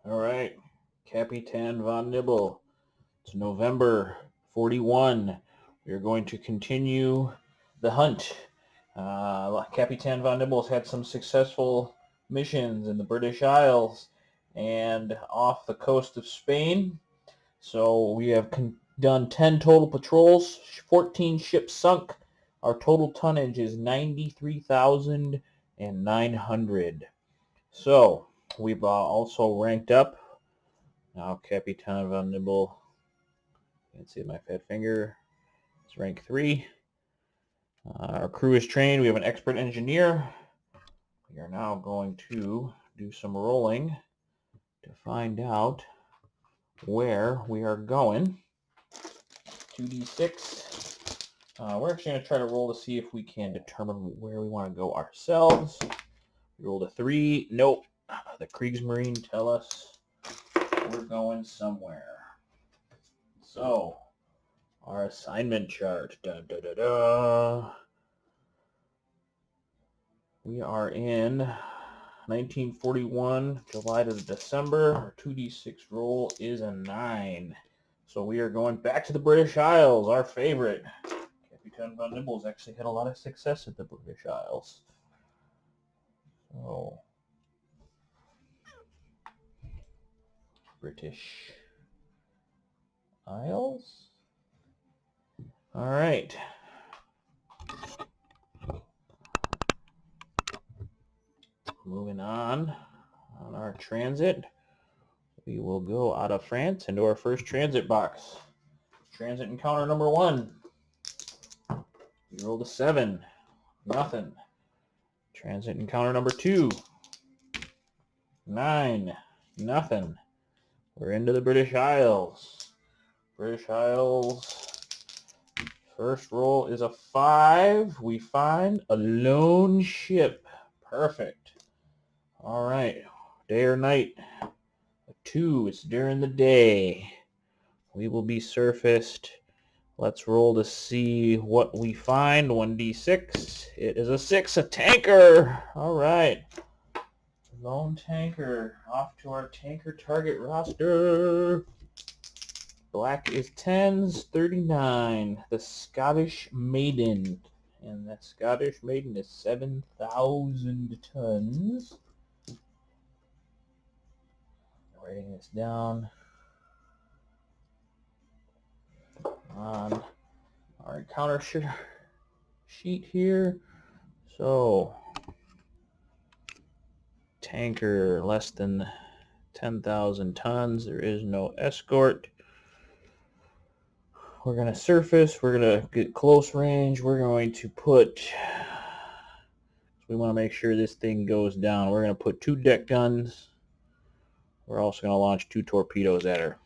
All right, Kapitan von Nibble. It's November 41. We are going to continue the hunt. Kapitan von Nibble has had some successful missions in the British Isles and off the coast of Spain. So we have done 10 total patrols, 14 ships sunk. Our total tonnage is 93,900. So we've also ranked up. Now Kapitan von Nibble, you can see my fat finger, it's rank 3. Our crew is trained. We have an expert engineer. We are now going to do some rolling to find out where we are going. 2d6. We're actually going to try to roll to see if we can determine where we want to go ourselves. We rolled a 3. Nope. The Kriegsmarine tell us we're going somewhere. So, our assignment chart. We are in 1941, July to December. Our 2d6 roll is a 9. So we are going back to the British Isles, our favorite. Kapitan von Nibble's actually had a lot of success at the British Isles. So, British Isles. All right. Moving on our transit. We will go out of France into our first transit box. Transit encounter number 1. We rolled a 7. Nothing. Transit encounter number 2. 9. Nothing. We're into the British Isles. British Isles. First roll is a 5. We find a lone ship. Perfect. All right. Day or night? A 2. It's during the day. We will be surfaced. Let's roll to see what we find. 1d6. It is a 6. A tanker. All right. Lone tanker. Off to our tanker target roster. Black is 10s, 39. The Scottish Maiden. And that Scottish Maiden is 7,000 tons. Writing this down on our encounter sheet here. So, tanker less than 10,000 tons. There is no escort. We're going to surface. We're going to get close range. We're going to put... We want to make sure this thing goes down. We're going to put 2 deck guns. We're also going to launch 2 torpedoes at her.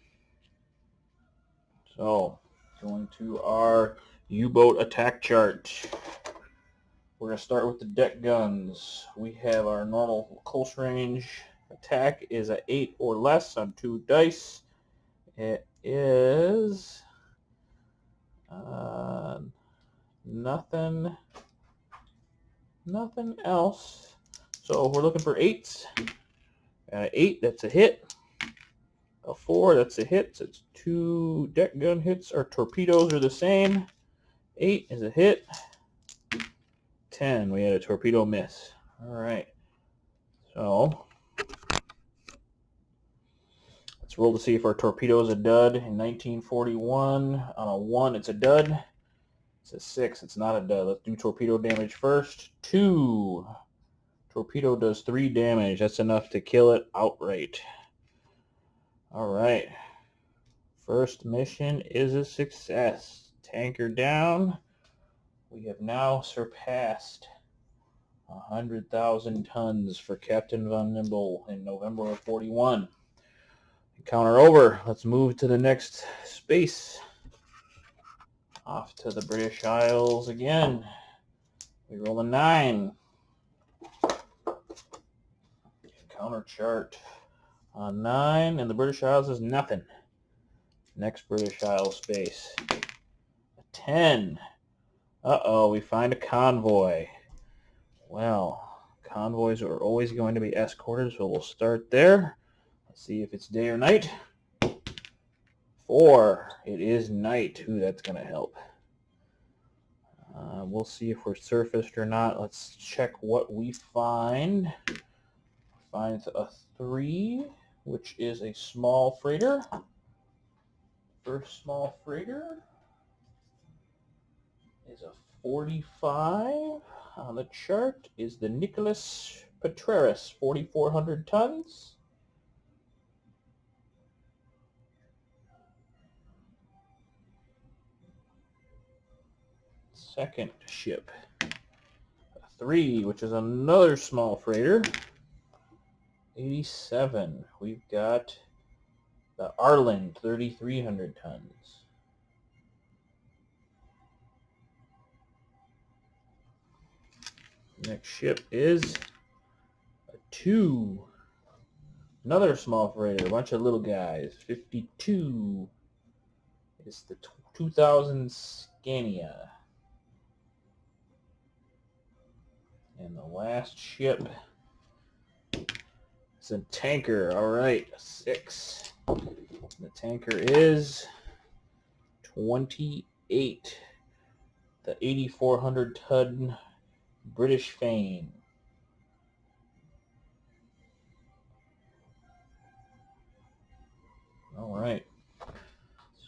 So, going to our U-boat attack chart. We're going to start with the deck guns. We have our normal close range attack is a 8 or less on 2 dice. It is nothing else. So we're looking for 8s. 8, that's a hit. A 4, that's a hit. So it's 2 deck gun hits. Our torpedoes are the same. 8 is a hit. 10, we had a torpedo miss. All right. So let's roll to see if our torpedo is a dud. In 1941, on a 1, it's a dud. It's a 6, it's not a dud. Let's do torpedo damage first. 2. Torpedo does 3 damage. That's enough to kill it outright. All right. First mission is a success. Tanker down. We have now surpassed 100,000 tons for Captain von Nibble in November of 41. Encounter over. Let's move to the next space. Off to the British Isles again. We roll a 9. Encounter chart. A 9, and the British Isles is nothing. Next British Isle space. A 10. Uh-oh, we find a convoy. Well, convoys are always going to be escorted, so we'll start there. See if it's day or night. 4. It is night. Ooh, that's going to help. We'll see if we're surfaced or not. Let's check what we find. Finds a 3, which is a small freighter. First small freighter is a 45. On the chart is the Nicholas Petreris, 4,400 tons. Second ship, a 3, which is another small freighter, 87. We've got the Arland, 3,300 tons. Next ship is a 2. Another small freighter, a bunch of little guys. 52 is the 2000 Scania. And the last ship is a tanker. All right, a 6. The tanker is 28. The 8,400 ton British Fame. All right.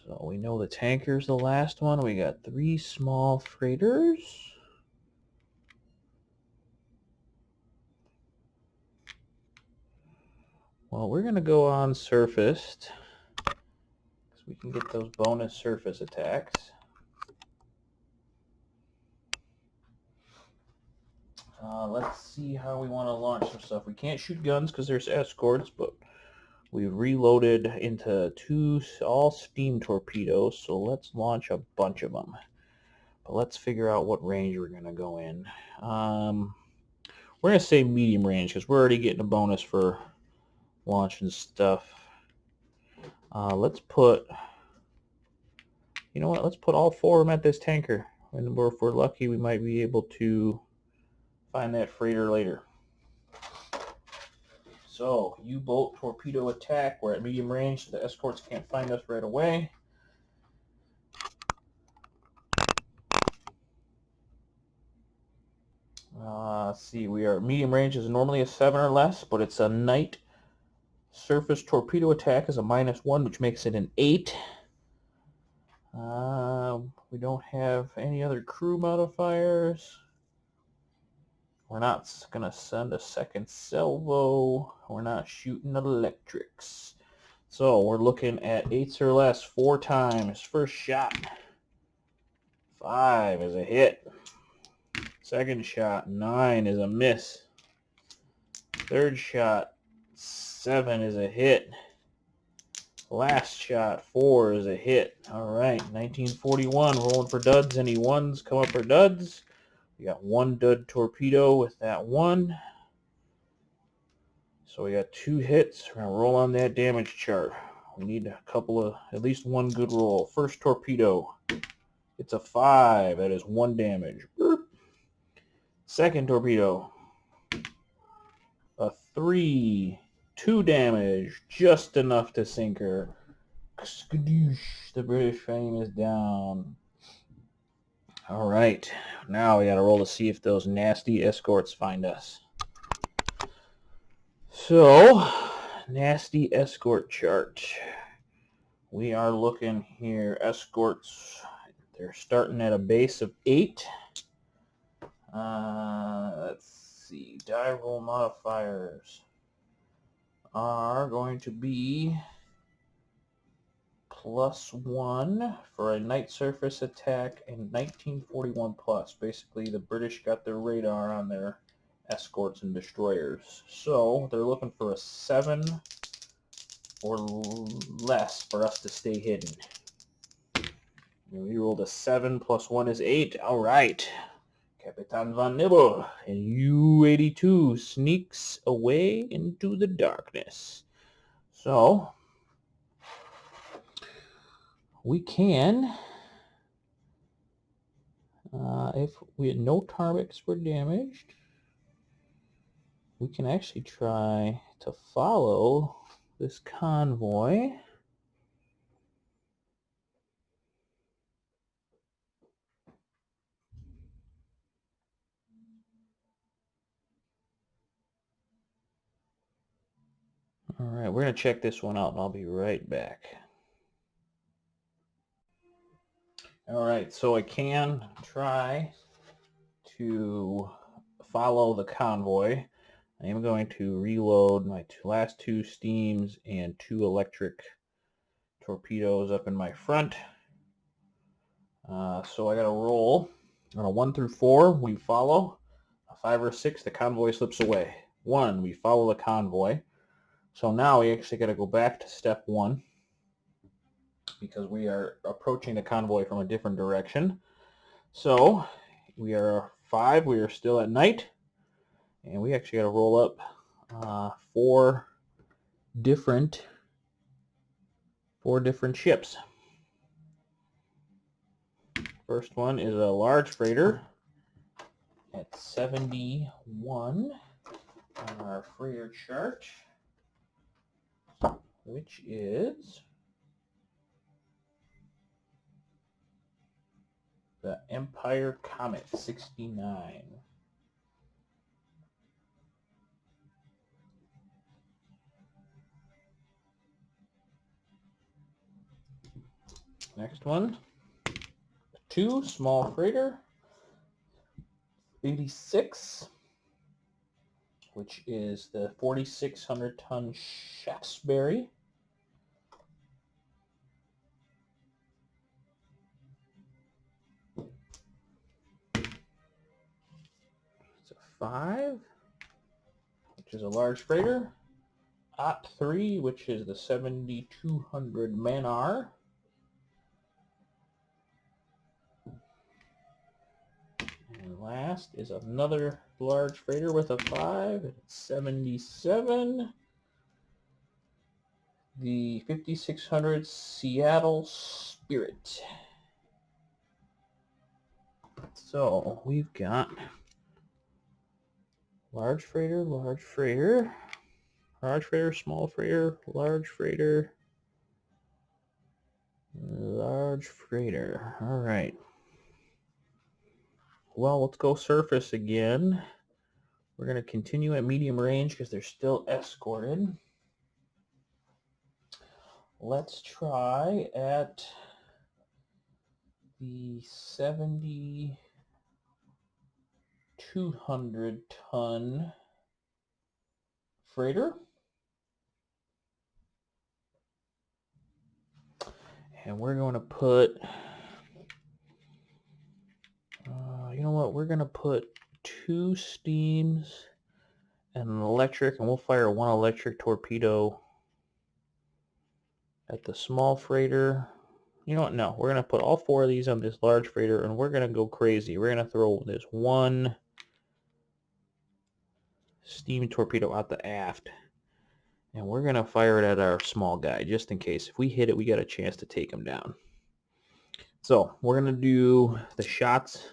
So we know the tanker's the last one. We got 3 small freighters. Well, we're going to go on surfaced because we can get those bonus surface attacks. Let's see how we want to launch some stuff. We can't shoot guns because there's escorts, but we've reloaded into 2 all steam torpedoes, so let's launch a bunch of them. But let's figure out what range we're going to go in. We're going to say medium range because we're already getting a bonus for launching stuff. Let's put, you know what, let's put all 4 of them at this tanker. And if we're lucky, we might be able to find that freighter later. So, U-boat torpedo attack. We're at medium range, so the escorts can't find us right away. Let's see, we are medium range is normally a 7 or less, but it's a night surface torpedo attack is a -1, which makes it an 8. We don't have any other crew modifiers. We're not going to send a second salvo. We're not shooting electrics. So we're looking at 8s or less 4 times. First shot, 5 is a hit. Second shot, 9 is a miss. Third shot, 7 is a hit. Last shot, 4 is a hit. All right, 1941, rolling for duds. Any 1s come up for duds? We got 1 dud torpedo with that 1. So we got 2 hits. We're going to roll on that damage chart. We need a couple of, at least 1 good roll. First torpedo, it's a 5. That is 1 damage. Second torpedo, a 3. 2 damage, just enough to sink her. The British Fame is down. All right, now we got to roll to see if those nasty escorts find us. So, nasty escort chart. We are looking here, escorts, they're starting at a base of 8. Let's see, die roll modifiers are going to be +1 for a night surface attack and 1941 plus. Basically, the British got their radar on their escorts and destroyers. So they're looking for a 7 or less for us to stay hidden. We rolled a 7 plus 1 is 8. All right. Kapitan von Nibble and U-82 sneaks away into the darkness. So we can, if we had no targets were damaged, we can actually try to follow this convoy. All right, we're going to check this one out, and I'll be right back. All right, so I can try to follow the convoy. I am going to reload my last two steams and 2 electric torpedoes up in my front. So I got to roll. On a 1 through 4, we follow. A 5 or 6, the convoy slips away. 1, we follow the convoy. So now we actually got to go back to step 1 because we are approaching the convoy from a different direction. So we are 5, we are still at night, and we actually got to roll up 4 different ships. First one is a large freighter at 71 on our freighter chart, which is the Empire Comet 69. Next one, 2 small freighter 86, which is the 4,600 ton Shaftesbury. It's a 5, which is a large freighter. Ot 3, which is the 7,200 Manar. And last is another large freighter with a 5, it's 77. The 5,600 Seattle Spirit. So we've got large freighter, large freighter, large freighter, small freighter, large freighter, large freighter. All right. Well, let's go surface again. We're going to continue at medium range because they're still escorted. Let's try at the 7,200 ton freighter. And we're going to put, you know what, we're going to put 2 steams and an electric, and we'll fire 1 electric torpedo at the small freighter. You know what, no, we're going to put all 4 of these on this large freighter, and we're going to go crazy. We're going to throw this 1 steam torpedo out the aft, and we're going to fire it at our small guy, just in case. If we hit it, we got a chance to take him down. So we're going to do the shots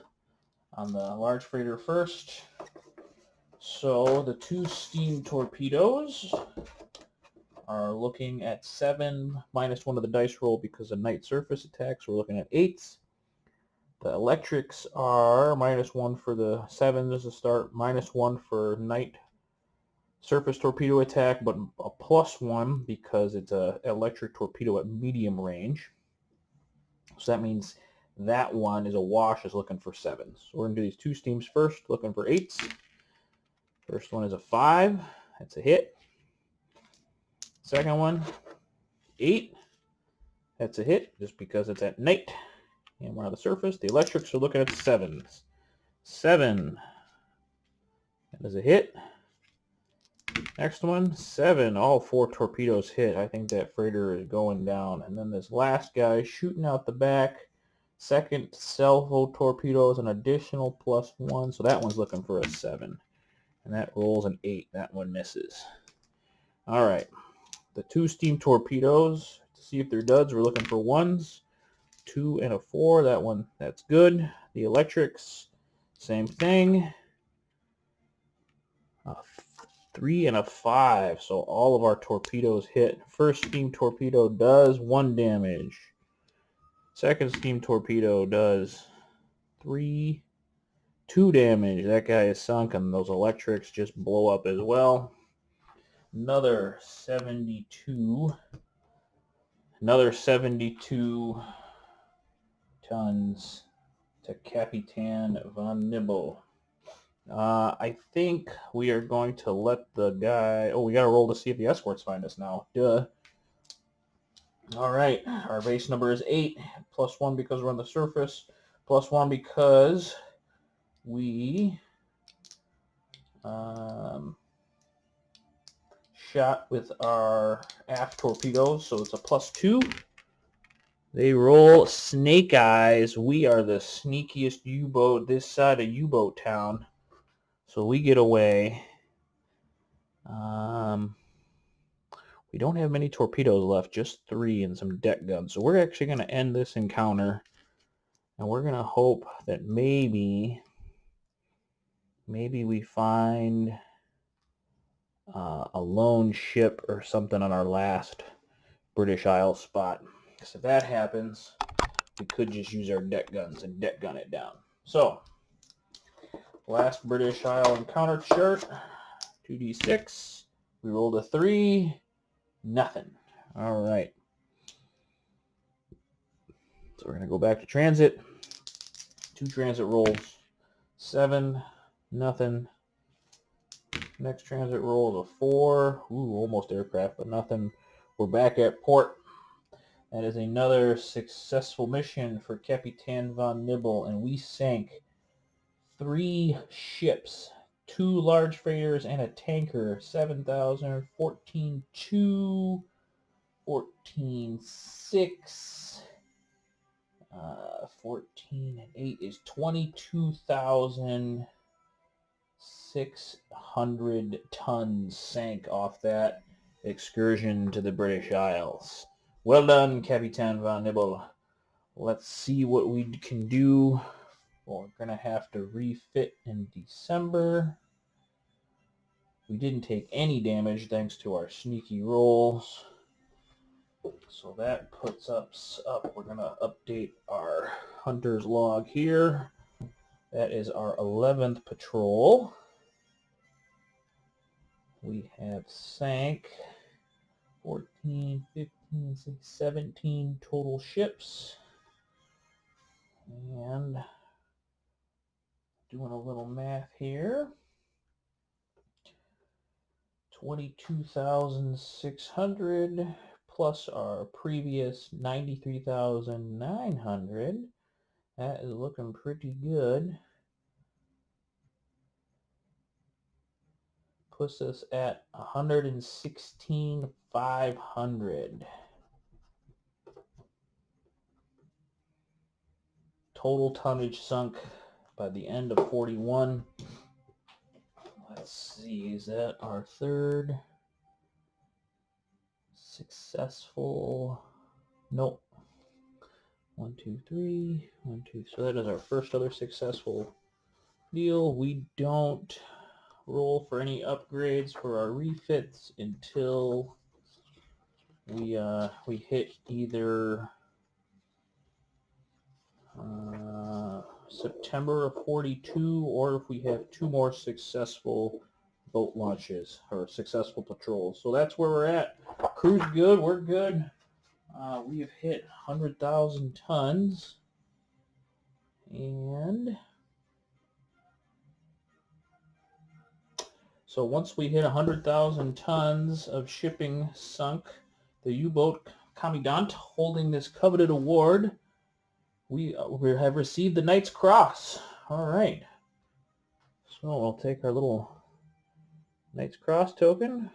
on the large freighter first. So the 2 steam torpedoes are looking at 7 minus 1 of the dice roll because of night surface attacks. We're looking at 8s. The electrics are minus 1 for the 7s to start, minus 1 for night surface torpedo attack, but a plus 1 because it's an electric torpedo at medium range. So that means that one is a wash, is looking for 7s. So we're going to do these 2 steams first, looking for 8s. First one is a 5. That's a hit. Second one, 8. That's a hit just because it's at night and we're on the surface. The electrics are looking at 7s. 7. That is a hit. Next one, 7. All 4 torpedoes hit. I think that freighter is going down. And then this last guy shooting out the back. Second salvo torpedo is an additional plus 1. So that one's looking for a 7. And that rolls an 8. That one misses. All right. The 2 steam torpedoes, to see if they're duds, we're looking for 1s. 2 and a 4. That one, that's good. The electrics, same thing. 3 and a 5. So all of our torpedoes hit. First steam torpedo does 1 damage. Second steam torpedo does 2 damage. That guy is sunk, and those electrics just blow up as well. Another 72 tons to Kapitan von Nibble. I think we are going to let the guy... Oh, we got to roll to see if the escorts find us now. Duh. All right. Our base number is 8. +1 because we're on the surface. +1 because we shot with our aft torpedoes. So it's a +2. They roll snake eyes. We are the sneakiest U-boat this side of U-boat town. So we get away. We don't have many torpedoes left, just 3 and some deck guns. So we're actually going to end this encounter. And we're going to hope that maybe we find a lone ship or something on our last British Isles spot. Because if that happens, we could just use our deck guns and deck gun it down. So, last British Isle encounter chart, 2d6. We rolled a 3, nothing. All right. So we're going to go back to transit. 2 transit rolls, 7, nothing. Next transit roll is a 4. Ooh, almost aircraft, but nothing. We're back at port. That is another successful mission for Kapitan von Nibble, and we sank 3 ships, 2 large freighters and a tanker. 7,000, 14,2, 14,6, 14 and 8 is 22,600 tons sank off that excursion to the British Isles. Well done, Kapitan von Nibble. Let's see what we can do. Well, we're going to have to refit in December. We didn't take any damage thanks to our sneaky rolls. So that puts us up. We're going to update our hunter's log here. That is our 11th patrol. We have sank 14, 15, 16, 17 total ships. And doing a little math here. 22,600 plus our previous 93,900. That is looking pretty good. Puts us at 116,500. Total tonnage sunk by the end of 41. Let's see, is that our 3rd successful? Nope. 1, 2, 3, 1, 2. So that is our first other successful deal. We don't roll for any upgrades for our refits until we hit either September of 42, or if we have 2 more successful boat launches or successful patrols. So that's where we're at. Crew's good. We're good. We have hit 100,000 tons. And so once we hit 100,000 tons of shipping sunk, the U-boat Kapitan, holding this coveted award, we have received the Knight's Cross. All right. So we'll take our little Knight's Cross token,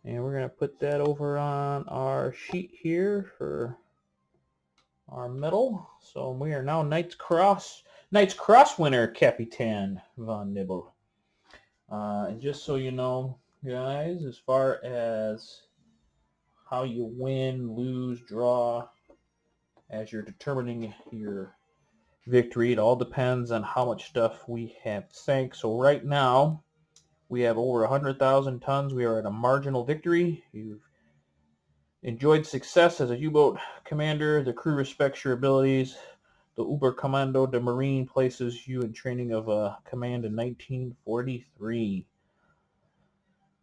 and we're going to put that over on our sheet here for our medal. So we are now Knight's Cross winner, Kapitan von Nibble. And just so you know, guys, as far as how you win, lose, draw, as you're determining your victory, it all depends on how much stuff we have sank. So right now, we have over 100,000 tons. We are at a marginal victory. You've enjoyed success as a U-boat commander. The crew respects your abilities. The Oberkommando de Marine places you in training of command in 1943.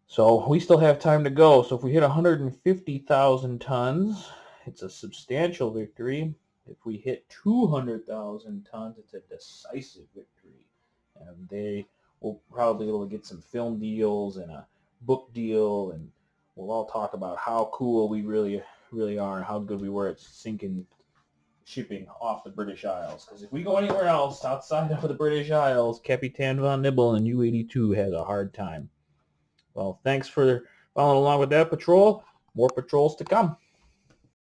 So we still have time to go. So if we hit 150,000 tons, it's a substantial victory. If we hit 200,000 tons, it's a decisive victory. And they will probably be able to get some film deals and a book deal, and we'll all talk about how cool we really are and how good we were at sinking shipping off the British Isles. Because if we go anywhere else outside of the British Isles, Kapitan von Nibble and U-82 has a hard time. Well, thanks for following along with that patrol. More patrols to come.